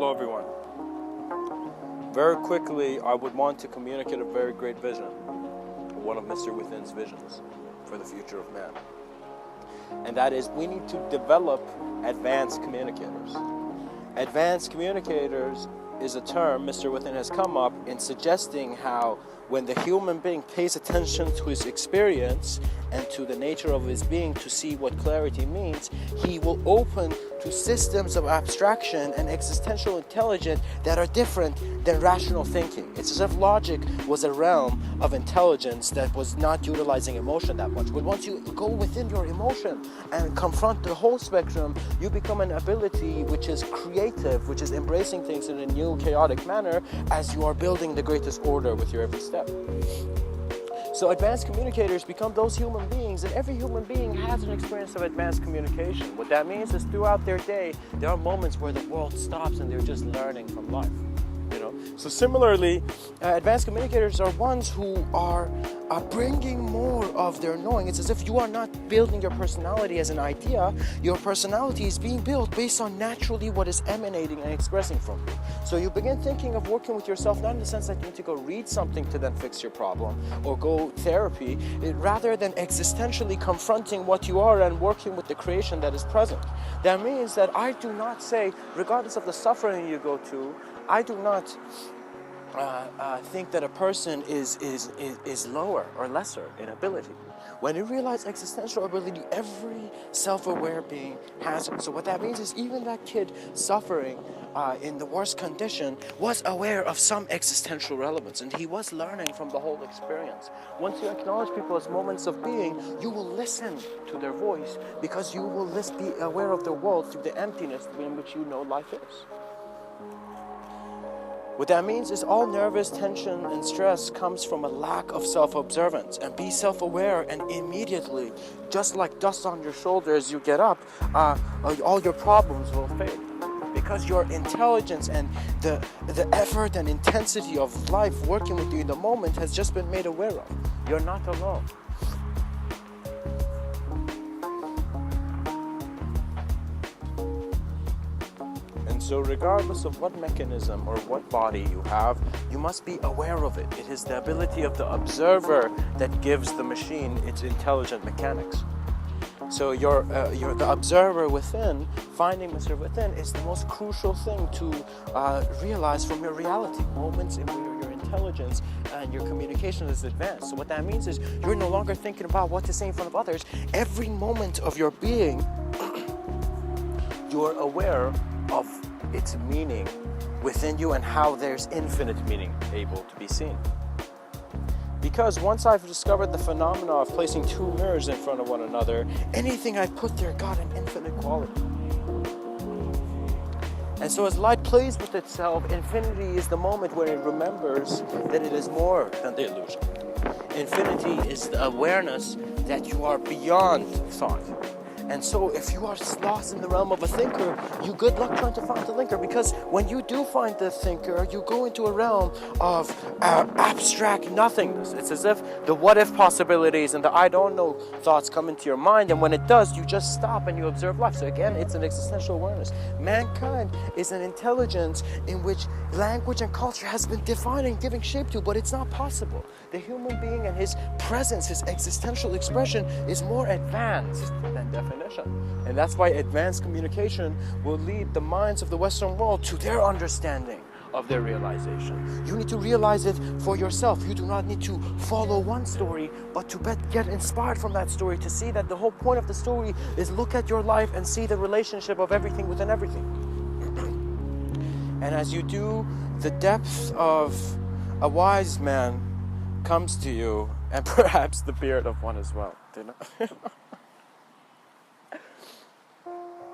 Hello everyone. Very quickly, I would want to communicate a very great vision, one of Mr. Within's visions for the future of man. And that is, we need to develop advanced communicators. Advanced communicators is a term Mr. Within has come up in suggesting how when the human being pays attention to his experience and to the nature of his being to see what clarity means, he will open to systems of abstraction and existential intelligence that are different than rational thinking. It's as if logic was a realm of intelligence that was not utilizing emotion that much. But once you go within your emotion and confront the whole spectrum, you become an ability which is creative, which is embracing things in a new chaotic manner as you are building the greatest order with your every step. So advanced communicators become those human beings, and every human being has an experience of advanced communication. What that means is throughout their day, there are moments where the world stops and they're just learning from life. So similarly, advanced communicators are ones who are bringing more of their knowing. It's as if you are not building your personality as an idea. Your personality is being built based on naturally what is emanating and expressing from you. So you begin thinking of working with yourself, not in the sense that you need to go read something to then fix your problem or go therapy, rather than existentially confronting what you are and working with the creation that is present. That means that I do not say, regardless of the suffering you go to, I do not think that a person is lower or lesser in ability. When you realize existential ability, every self-aware being has it. So what that means is even that kid suffering in the worst condition was aware of some existential relevance, and he was learning from the whole experience. Once you acknowledge people as moments of being, you will listen to their voice because you will be aware of the world through the emptiness in which you know life is. What that means is all nervous tension and stress comes from a lack of self-observance. And be self-aware, and immediately, just like dust on your shoulders, you get up, all your problems will fade. Because your intelligence and the effort and intensity of life working with you in the moment has just been made aware of. You're not alone. So regardless of what mechanism or what body you have, you must be aware of it. It is the ability of the observer that gives the machine its intelligent mechanics. So you're the observer within, finding Mr. Within is the most crucial thing to realize from your reality. Moments in which your intelligence and your communication is advanced. So what that means is you're no longer thinking about what to say in front of others. Every moment of your being, you're aware of its meaning within you and how there's infinite meaning able to be seen. Because once I've discovered the phenomena of placing two mirrors in front of one another, anything I put there got an infinite quality. And so as light plays with itself, infinity is the moment where it remembers that it is more than the illusion. Infinity is the awareness that you are beyond thought. And so if you are lost in the realm of a thinker, you good luck trying to find the thinker, because when you do find the thinker, you go into a realm of abstract nothingness. It's as if the what-if possibilities and the I don't know thoughts come into your mind, and when it does, you just stop and you observe life. So again, it's an existential awareness. Mankind is an intelligence in which language and culture has been defined and giving shape to, but it's not possible. The human being and his presence, his existential expression is more advanced than definition. And that's why advanced communication will lead the minds of the Western world to their understanding of their realization. You need to realize it for yourself. You do not need to follow one story, but to get inspired from that story, to see that the whole point of the story is look at your life and see the relationship of everything within everything. And as you do, the depth of a wise man comes to you, and perhaps the beard of one as well. Do you know?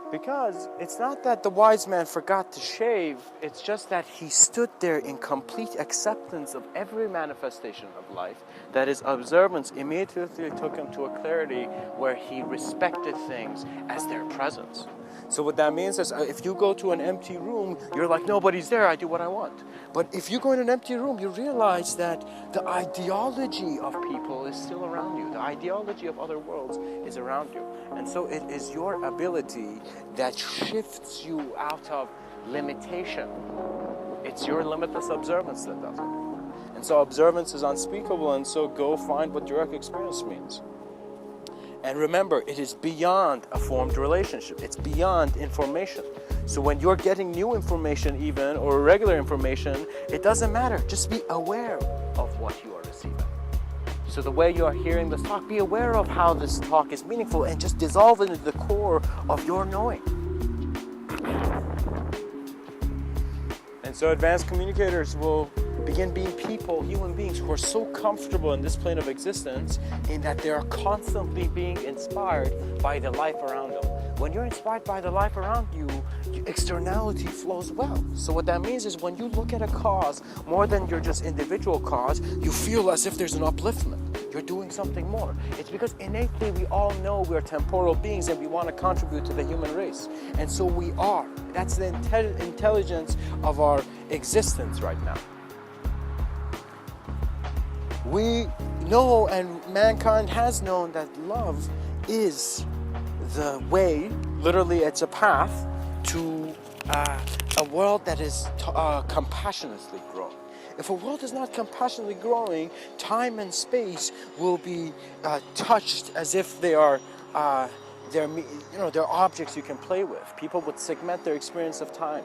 Because it's not that the wise man forgot to shave, it's just that he stood there in complete acceptance of every manifestation of life, that his observance immediately took him to a clarity where he respected things as their presence. So what that means is if you go to an empty room, you're like, nobody's there, I do what I want. But if you go in an empty room, you realize that the ideology of people is still around you. The ideology of other worlds is around you. And so it is your ability that shifts you out of limitation. It's your limitless observance that does it. And so observance is unspeakable, and so go find what direct experience means. And remember, it is beyond a formed relationship. It's beyond information. So when you're getting new information even, or regular information, it doesn't matter. Just be aware of what you are receiving. So the way you are hearing this talk, be aware of how this talk is meaningful and just dissolve it into the core of your knowing. And so advanced communicators will begin being people, human beings, who are so comfortable in this plane of existence in that they are constantly being inspired by the life around them. When you're inspired by the life around you, externality flows well. So what that means is when you look at a cause, more than your just individual cause, you feel as if there's an upliftment. You're doing something more. It's because innately we all know we're temporal beings and we want to contribute to the human race. And so we are. That's the intelligence of our existence right now. We know, and mankind has known, that love is the way, literally it's a path to a world that is compassionately growing. If a world is not compassionately growing, time and space will be touched as if they are they're objects you can play with. People would segment their experience of time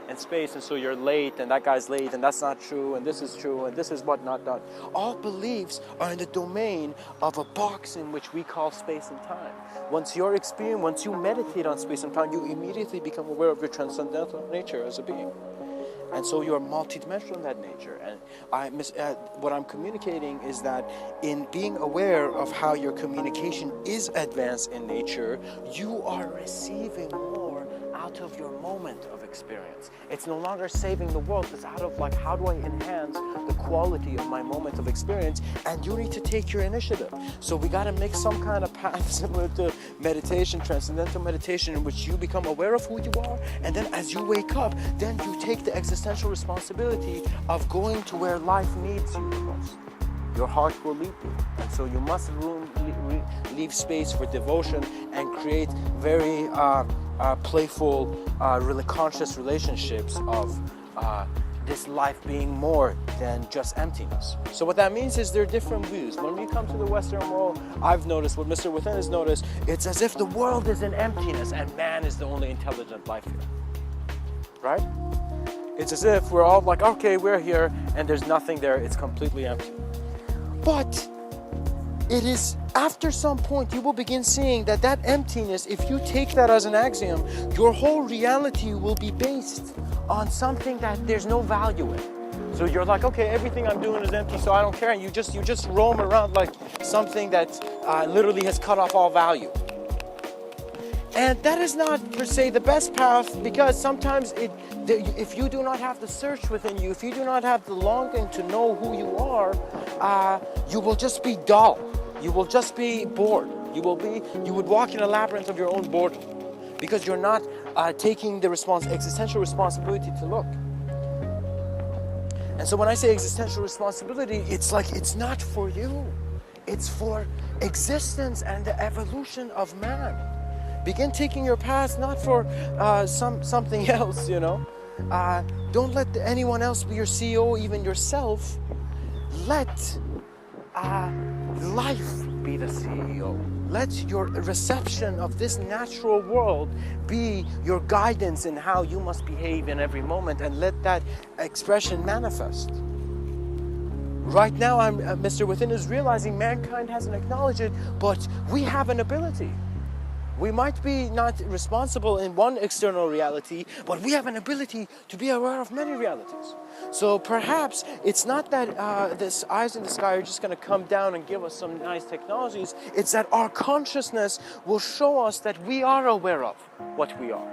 and space, and so you're late, and that guy's late, and that's not true, and this is true, and this is what not done. All beliefs are in the domain of a box in which we call space and time. Once you meditate on space and time, you immediately become aware of your transcendental nature as a being. And so you are multidimensional in that nature. And what I'm communicating is that in being aware of how your communication is advanced in nature, you are receiving more out of your moment of experience. It's no longer saving the world. It's out of how do I enhance the quality of my moment of experience? And you need to take your initiative. So we got to make some kind of path similar to meditation, transcendental meditation, in which you become aware of who you are. And then as you wake up, then you take the existential responsibility of going to where life needs you the most. Your heart will lead you. And so you must leave space for devotion and create very playful, really conscious relationships of this life being more than just emptiness. So what that means is there are different views. When we come to the Western world, I've noticed, what Mr. Within has noticed, it's as if the world is in emptiness and man is the only intelligent life here. Right? It's as if we're all like, okay, we're here, and there's nothing there, it's completely empty. But it is after some point you will begin seeing that emptiness, if you take that as an axiom, your whole reality will be based on something that there's no value in. So you're like, okay, everything I'm doing is empty, so I don't care. And you just roam around like something that literally has cut off all value. And that is not per se the best path, because sometimes if you do not have the search within you, if you do not have the longing to know who you are, you will just be dull. You will just be bored. You would walk in a labyrinth of your own boredom, because you're not taking the existential responsibility to look. And so when I say existential responsibility, it's like it's not for you. It's for existence and the evolution of man. Begin taking your path not for something else, Don't let anyone else be your CEO, even yourself. Let life be the CEO. Let your reception of this natural world be your guidance in how you must behave in every moment, and let that expression manifest. Right now, Mr. Within is realizing mankind hasn't acknowledged it, but we have an ability. We might be not responsible in one external reality, but we have an ability to be aware of many realities. So perhaps it's not that this eyes in the sky are just going to come down and give us some nice technologies. It's that our consciousness will show us that we are aware of what we are.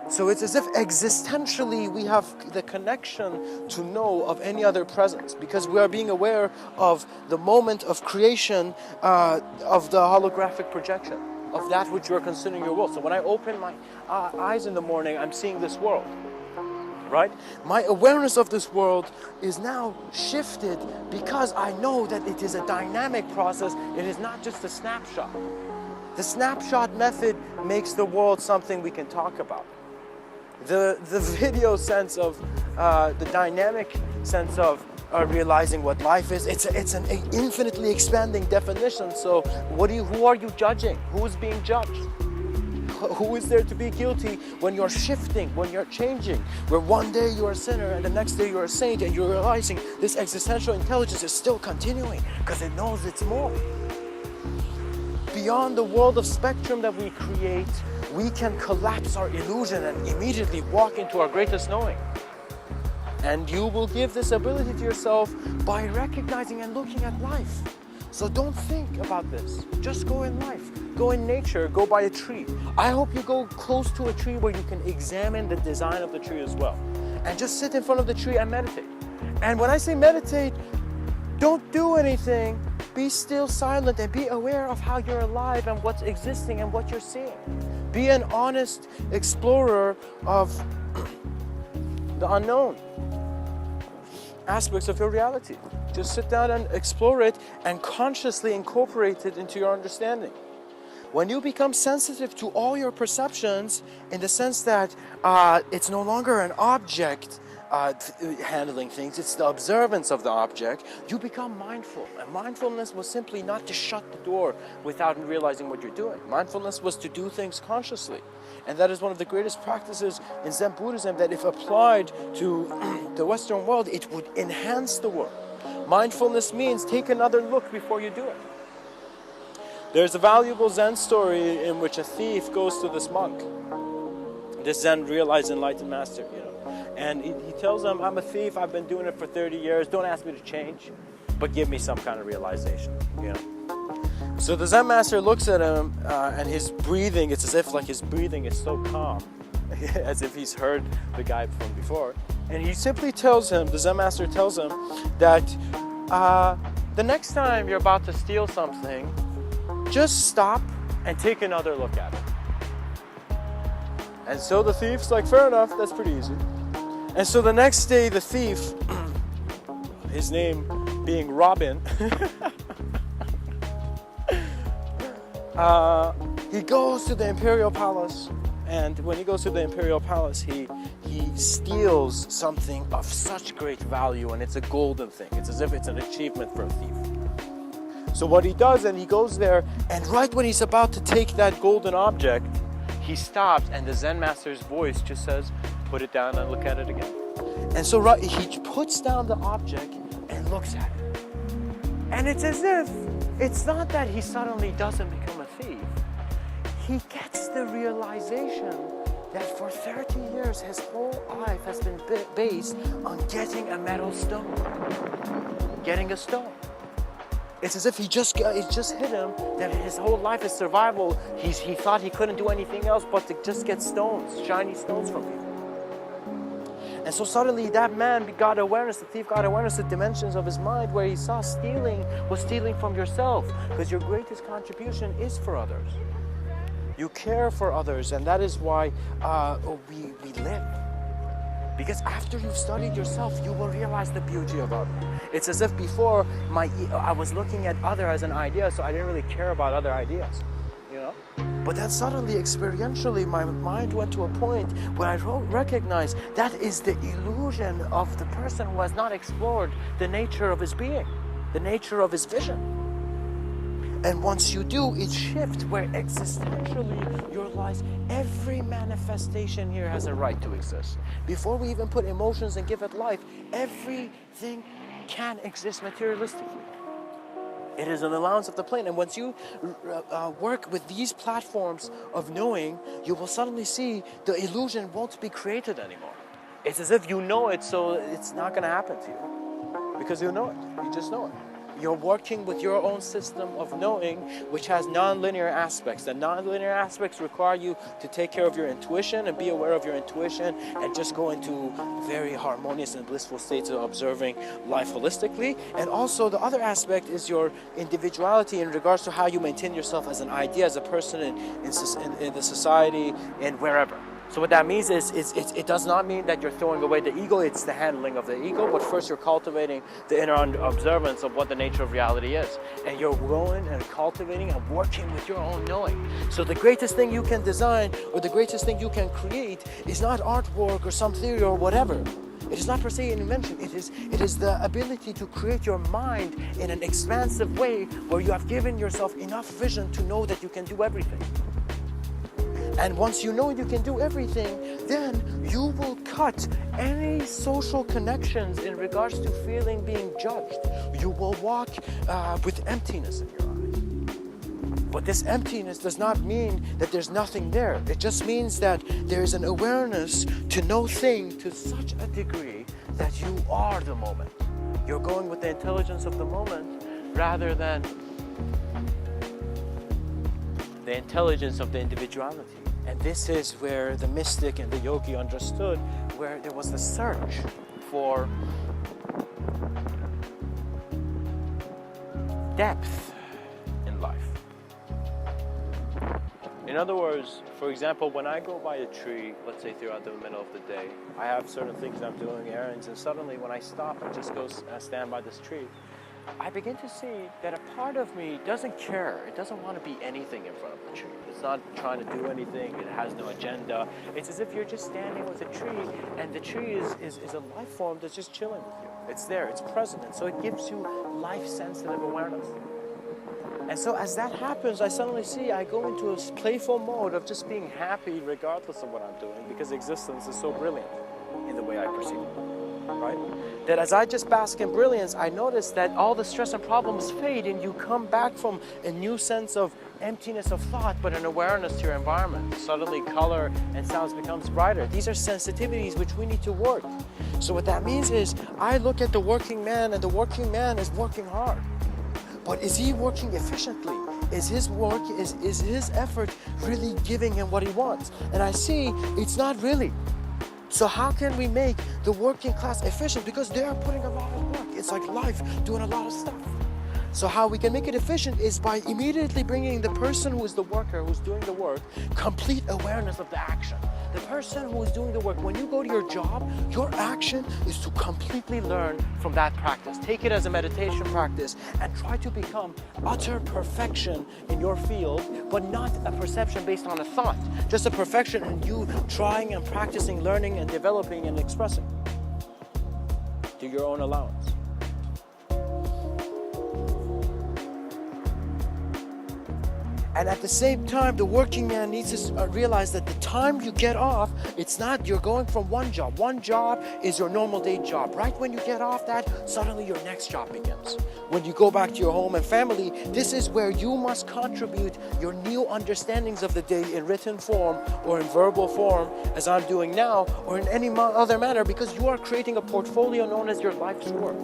So it's as if existentially we have the connection to know of any other presence, because we are being aware of the moment of creation of the holographic projection of that which you are considering your world. So when I open my eyes in the morning, I'm seeing this world, right? My awareness of this world is now shifted because I know that it is a dynamic process. It is not just a snapshot. The snapshot method makes the world something we can talk about. The video sense of the dynamic sense of realizing what life is, it's an infinitely expanding definition. So who are you judging? Who is being judged? Who is there to be guilty when you're shifting, when you're changing, where one day you're a sinner and the next day you're a saint, and you're realizing this existential intelligence is still continuing because it knows it's more. Beyond the world of spectrum that we create, we can collapse our illusion and immediately walk into our greatest knowing. And you will give this ability to yourself by recognizing and looking at life. So don't think about this. Just go in life. Go in nature. Go by a tree. I hope you go close to a tree where you can examine the design of the tree as well. And just sit in front of the tree and meditate. And when I say meditate, don't do anything. Be still, silent, and be aware of how you're alive and what's existing and what you're seeing. Be an honest explorer of the unknown aspects of your reality. Just sit down and explore it and consciously incorporate it into your understanding. When you become sensitive to all your perceptions, in the sense that it's no longer an object handling things, it's the observance of the object, you become mindful. And mindfulness was simply not to shut the door without realizing what you're doing. Mindfulness was to do things consciously. And that is one of the greatest practices in Zen Buddhism, that if applied to the Western world, it would enhance the world. Mindfulness means take another look before you do it. There's a valuable Zen story in which a thief goes to this monk, this Zen realized enlightened master, and he tells him, I'm a thief, I've been doing it for 30 years, don't ask me to change, but give me some kind of realization, So the Zen master looks at him, and his breathing, it's as if like his breathing is so calm, as if he's heard the guy from before. And he simply tells him, the Zen master tells him that the next time you're about to steal something, just stop and take another look at it. And so the thief's like, fair enough, that's pretty easy. And so the next day the thief, his name being Robin, he goes to the Imperial Palace, and when he goes to the Imperial Palace, he steals something of such great value, and it's a golden thing. It's as if it's an achievement for a thief. So what he does, and he goes there, and right when he's about to take that golden object, he stops, and the Zen master's voice just says, put it down and look at it again. And so he puts down the object and looks at it. And it's as if, it's not that he suddenly doesn't become a thief. He gets the realization that for 30 years his whole life has been based on getting a metal stone. Getting a stone. It's as if it just hit him that his whole life is survival. He thought he couldn't do anything else but to just get stones, shiny stones from people. And so suddenly that man got awareness, the thief got awareness of dimensions of his mind where he saw stealing was stealing from yourself, because your greatest contribution is for others. You care for others, and that is why we live. Because after you've studied yourself, you will realize the beauty of others. It's as if before I was looking at other as an idea, so I didn't really care about other ideas, But then suddenly, experientially, my mind went to a point where I recognized that is the illusion of the person who has not explored the nature of his being, the nature of his vision. And once you do, it shifts where existentially you realize every manifestation here has a right to exist. Before we even put emotions and give it life, everything can exist materialistically. It is an allowance of the plane. And once you work with these platforms of knowing, you will suddenly see the illusion won't be created anymore. It's as if you know it, so it's not going to happen to you. Because you know it. You just know it. You're working with your own system of knowing, which has non-linear aspects. The non-linear aspects require you to take care of your intuition and be aware of your intuition and just go into very harmonious and blissful states of observing life holistically. And also the other aspect is your individuality in regards to how you maintain yourself as an idea, as a person in the society, and wherever. So what that means is it does not mean that you're throwing away the ego, it's the handling of the ego, but first you're cultivating the inner observance of what the nature of reality is. And you're growing and cultivating and working with your own knowing. So the greatest thing you can design or the greatest thing you can create is not artwork or some theory or whatever. It is not per se an invention. It is the ability to create your mind in an expansive way where you have given yourself enough vision to know that you can do everything. And once you know you can do everything, then you will cut any social connections in regards to feeling being judged. You will walk with emptiness in your eye. But this emptiness does not mean that there's nothing there. It just means that there is an awareness to know things to such a degree that you are the moment. You're going with the intelligence of the moment rather than the intelligence of the individuality. And this is where the mystic and the yogi understood, where there was the search for depth in life. In other words, for example, when I go by a tree, let's say throughout the middle of the day, I have certain things I'm doing, errands, and suddenly when I stop and just go stand by this tree, I begin to see that a part of me doesn't care. It doesn't want to be anything in front of the tree. It's not trying to do anything. It has no agenda. It's as if you're just standing with a tree, and the tree is a life form that's just chilling with you. It's there. It's present. And so it gives you life-sensitive awareness. And so as that happens, I suddenly see I go into a playful mode of just being happy regardless of what I'm doing, because existence is so brilliant in the way I perceive it. Right? That as I just bask in brilliance, I notice that all the stress and problems fade and you come back from a new sense of emptiness of thought, but an awareness to your environment. Suddenly color and sounds becomes brighter. These are sensitivities which we need to work. So what that means is I look at the working man, and the working man is working hard. But is he working efficiently? Is his work, is his effort really giving him what he wants? And I see it's not really. So how can we make the working class efficient? Because they are putting a lot of work. It's like life, doing a lot of stuff. So how we can make it efficient is by immediately bringing the person who is the worker, who's doing the work, complete awareness of the action. The person who is doing the work, when you go to your job, your action is to completely learn from that practice. Take it as a meditation practice and try to become utter perfection in your field, but not a perception based on a thought. Just a perfection in you trying and practicing, learning and developing and expressing to your own allowance. And at the same time, the working man needs to realize that the time you get off, it's not you're going from one job. One job is your normal day job. Right when you get off that, suddenly your next job begins. When you go back to your home and family, this is where you must contribute your new understandings of the day in written form or in verbal form, as I'm doing now, or in any other manner, because you are creating a portfolio known as your life's work.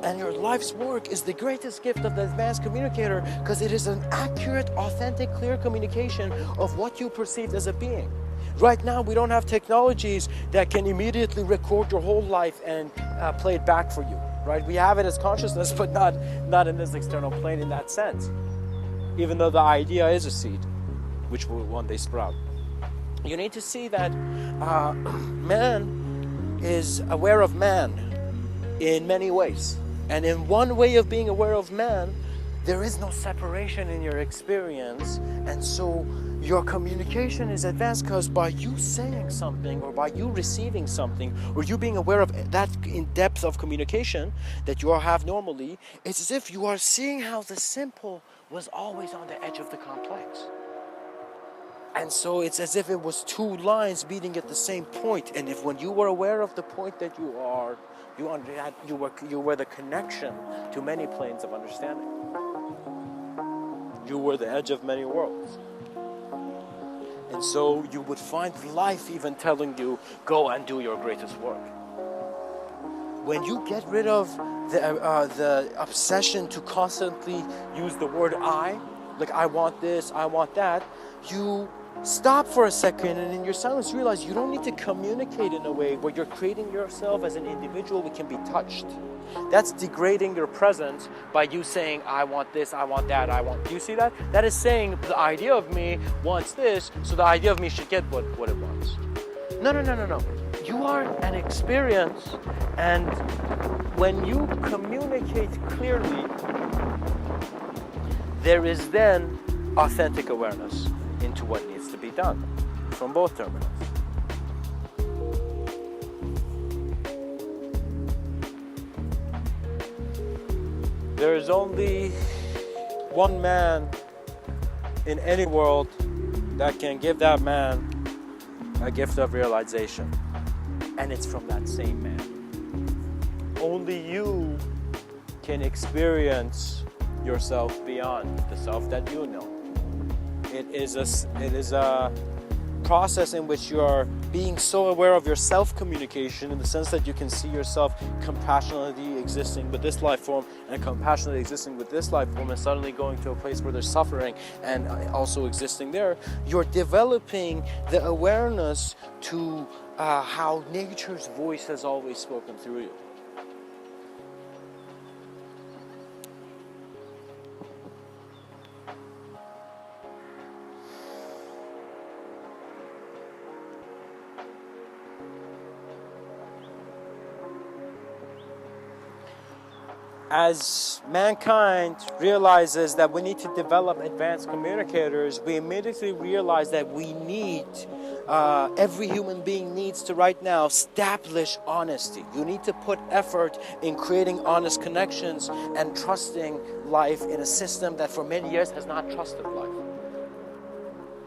And your life's work is the greatest gift of the advanced communicator, because it is an accurate, authentic, clear communication of what you perceive as a being. Right now, we don't have technologies that can immediately record your whole life and play it back for you. Right? We have it as consciousness, but not in this external plane in that sense. Even though the idea is a seed, which will one day sprout. You need to see that man is aware of man in many ways. And in one way of being aware of man, there is no separation in your experience. And so your communication is advanced because by you saying something or by you receiving something or you being aware of that in depth of communication that you have normally, it's as if you are seeing how the simple was always on the edge of the complex. And so it's as if it was two lines meeting at the same point. And if when you were aware of the point that you are, you were the connection to many planes of understanding. You were the edge of many worlds. And so you would find life even telling you, go and do your greatest work. When you get rid of the obsession to constantly use the word I, like I want this, I want that, you Stop for a second and in your silence realize you don't need to communicate in a way where you're creating yourself as an individual who can be touched. That's degrading your presence by you saying, I want this, I want that, I want... Do you see that? That is saying the idea of me wants this, so the idea of me should get what it wants. No. You are an experience, and when you communicate clearly, there is then authentic awareness into what needs to be done from both terminals. There is only one man in any world that can give that man a gift of realization, and it's from that same man. Only you can experience yourself beyond the self that you know. It is a process in which you are being so aware of your self-communication in the sense that you can see yourself compassionately existing with this life form and compassionately existing with this life form, and suddenly going to a place where there's suffering and also existing there. You're developing the awareness to how nature's voice has always spoken through you. As mankind realizes that we need to develop advanced communicators, we immediately realize that we need, every human being needs to right now establish honesty. You need to put effort in creating honest connections and trusting life in a system that for many years has not trusted life.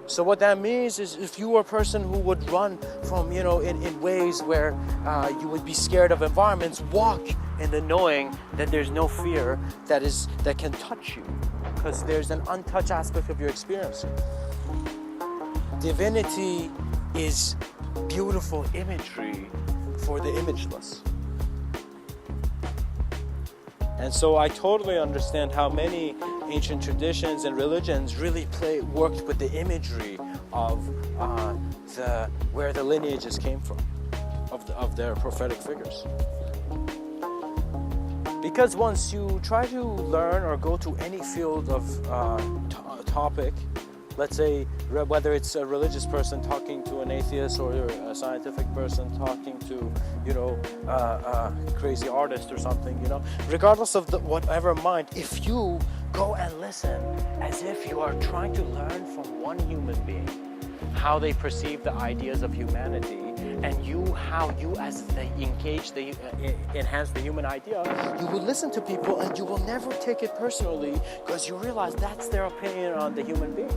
So what that means is, if you are a person who would run from, in ways where you would be scared of environments, walk in the knowing that there's no fear that can touch you, because there's an untouched aspect of your experience. Divinity is beautiful imagery for the imageless. And so I totally understand how many ancient traditions and religions really worked with the imagery of where the lineages came from, of their prophetic figures. Because once you try to learn or go to any field of topic, let's say whether it's a religious person talking to an atheist or a scientific person talking to, a crazy artist or something, regardless of whatever mind, if you go and listen as if you are trying to learn from one human being how they perceive the ideas of humanity, and how you as they enhance the human idea, you will listen to people and you will never take it personally, because you realize that's their opinion on the human being.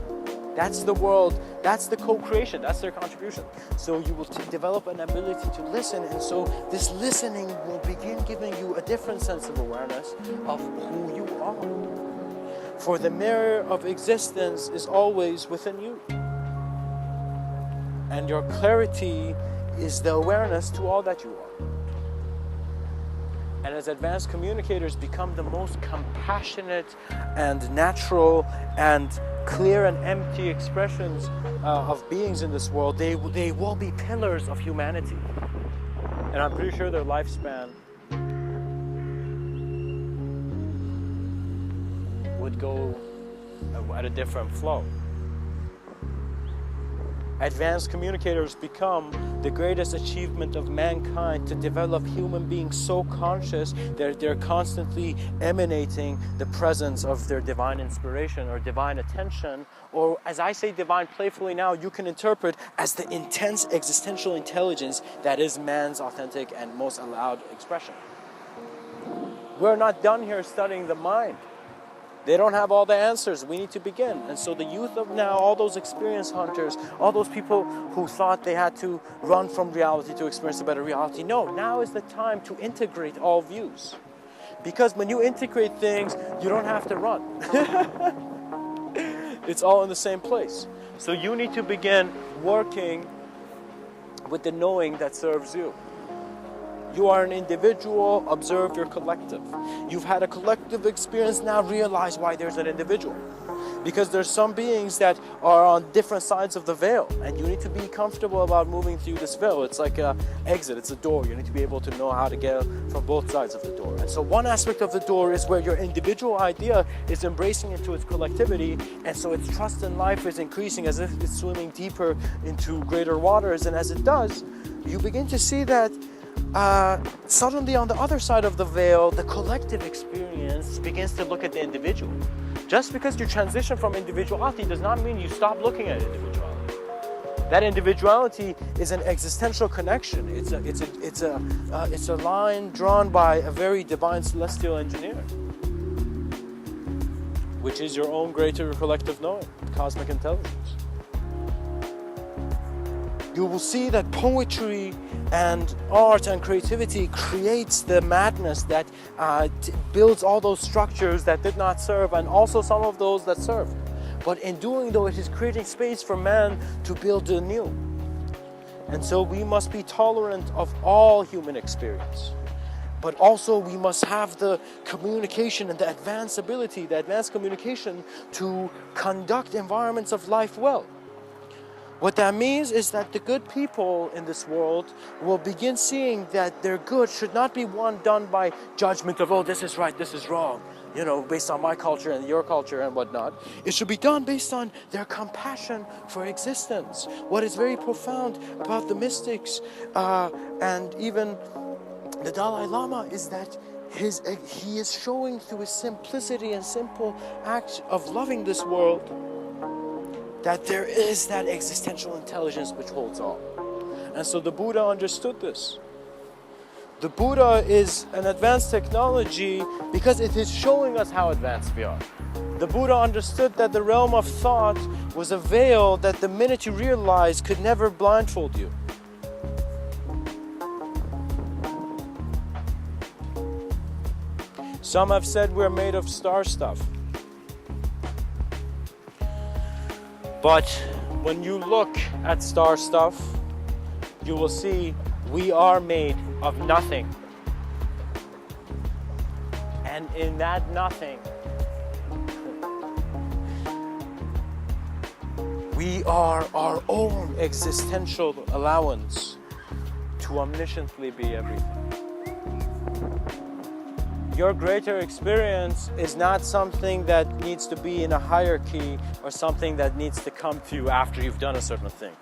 That's the world, that's the co-creation, that's their contribution. So you will develop an ability to listen, and so this listening will begin giving you a different sense of awareness of who you are. For the mirror of existence is always within you. And your clarity is the awareness to all that you are. And as advanced communicators become the most compassionate and natural and clear and empty expressions of beings in this world, they will be pillars of humanity. And I'm pretty sure their lifespan would go at a different flow. Advanced communicators become the greatest achievement of mankind, to develop human beings so conscious that they're constantly emanating the presence of their divine inspiration or divine attention, or as I say divine playfully now, you can interpret as the intense existential intelligence that is man's authentic and most allowed expression. We're not done here studying the mind. They don't have all the answers. We need to begin. And so the youth of now, all those experience hunters, all those people who thought they had to run from reality to experience a better reality, no, now is the time to integrate all views. Because when you integrate things, you don't have to run. It's all in the same place. So you need to begin working with the knowing that serves you. You are an individual, observe your collective. You've had a collective experience, now realize why there's an individual. Because there's some beings that are on different sides of the veil, and you need to be comfortable about moving through this veil. It's like an exit, it's a door. You need to be able to know how to get from both sides of the door. And so one aspect of the door is where your individual idea is embracing into its collectivity, and so its trust in life is increasing as if it's swimming deeper into greater waters. And as it does, you begin to see that suddenly on the other side of the veil, the collective experience begins to look at the individual. Just because you transition from individuality does not mean you stop looking at individuality. That individuality is an existential connection. It's a line drawn by a very divine celestial engineer, which is your own greater collective knowing, cosmic intelligence. You will see that poetry and art and creativity creates the madness that builds all those structures that did not serve, and also some of those that served. But in doing though, it is creating space for man to build anew. And so we must be tolerant of all human experience. But also we must have the communication and the advanced ability, the advanced communication to conduct environments of life well. What that means is that the good people in this world will begin seeing that their good should not be one done by judgment of, oh, this is right, this is wrong, you know, based on my culture and your culture and whatnot. It should be done based on their compassion for existence. What is very profound about the mystics and even the Dalai Lama is that he is showing through his simplicity and simple act of loving this world that there is that existential intelligence which holds all. And so the Buddha understood this. The Buddha is an advanced technology because it is showing us how advanced we are. The Buddha understood that the realm of thought was a veil that the minute you realize could never blindfold you. Some have said we're made of star stuff. But when you look at star stuff, you will see we are made of nothing. And in that nothing, we are our own existential allowance to omnisciently be everything. Your greater experience is not something that needs to be in a hierarchy or something that needs to come to you after you've done a certain thing.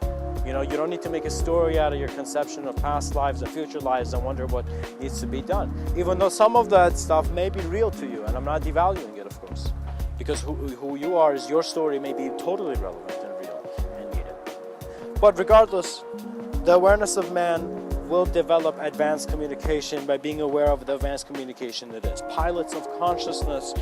You know, you don't need to make a story out of your conception of past lives and future lives and wonder what needs to be done. Even though some of that stuff may be real to you, and I'm not devaluing it, of course. Because who you are is your story may be totally relevant and real and needed. But regardless, the awareness of man will develop advanced communication by being aware of the advanced communication it is. Pilots of consciousness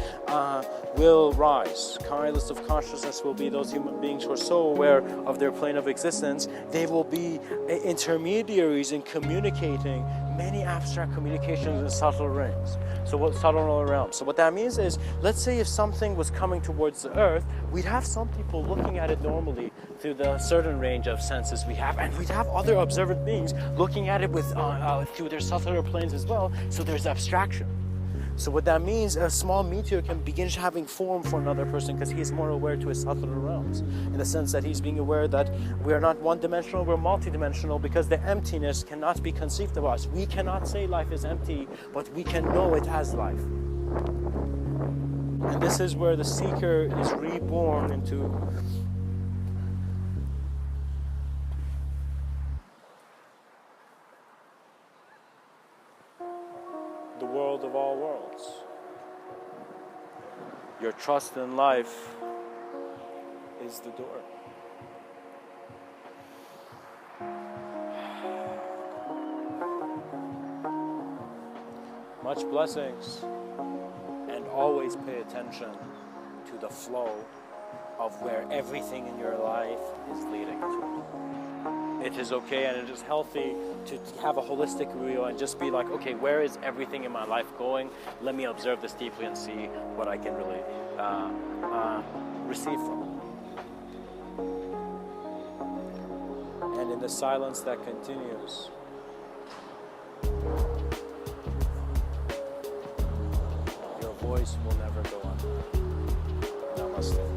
will rise. Pilots of consciousness will be those human beings who are so aware of their plane of existence, they will be intermediaries in communicating many abstract communications in subtle realms. So what that means is, let's say if something was coming towards the earth, we'd have some people looking at it normally through the certain range of senses we have, and we'd have other observant beings looking at it with through their subtler planes as well, so there's abstraction. So what that means, a small meteor can begin having form for another person because he is more aware to his subtler realms, in the sense that he's being aware that we are not one-dimensional, we're multi-dimensional, because the emptiness cannot be conceived of us. We cannot say life is empty, but we can know it has life. And this is where the seeker is reborn into the world of all worlds. Your trust in life is the door. Much blessings, and always pay attention to the flow of where everything in your life is leading to. It is okay and it is healthy to have a holistic view and just be like, okay, where is everything in my life going? Let me observe this deeply and see what I can really receive from it. And in the silence that continues, your voice will never go on. Namaste.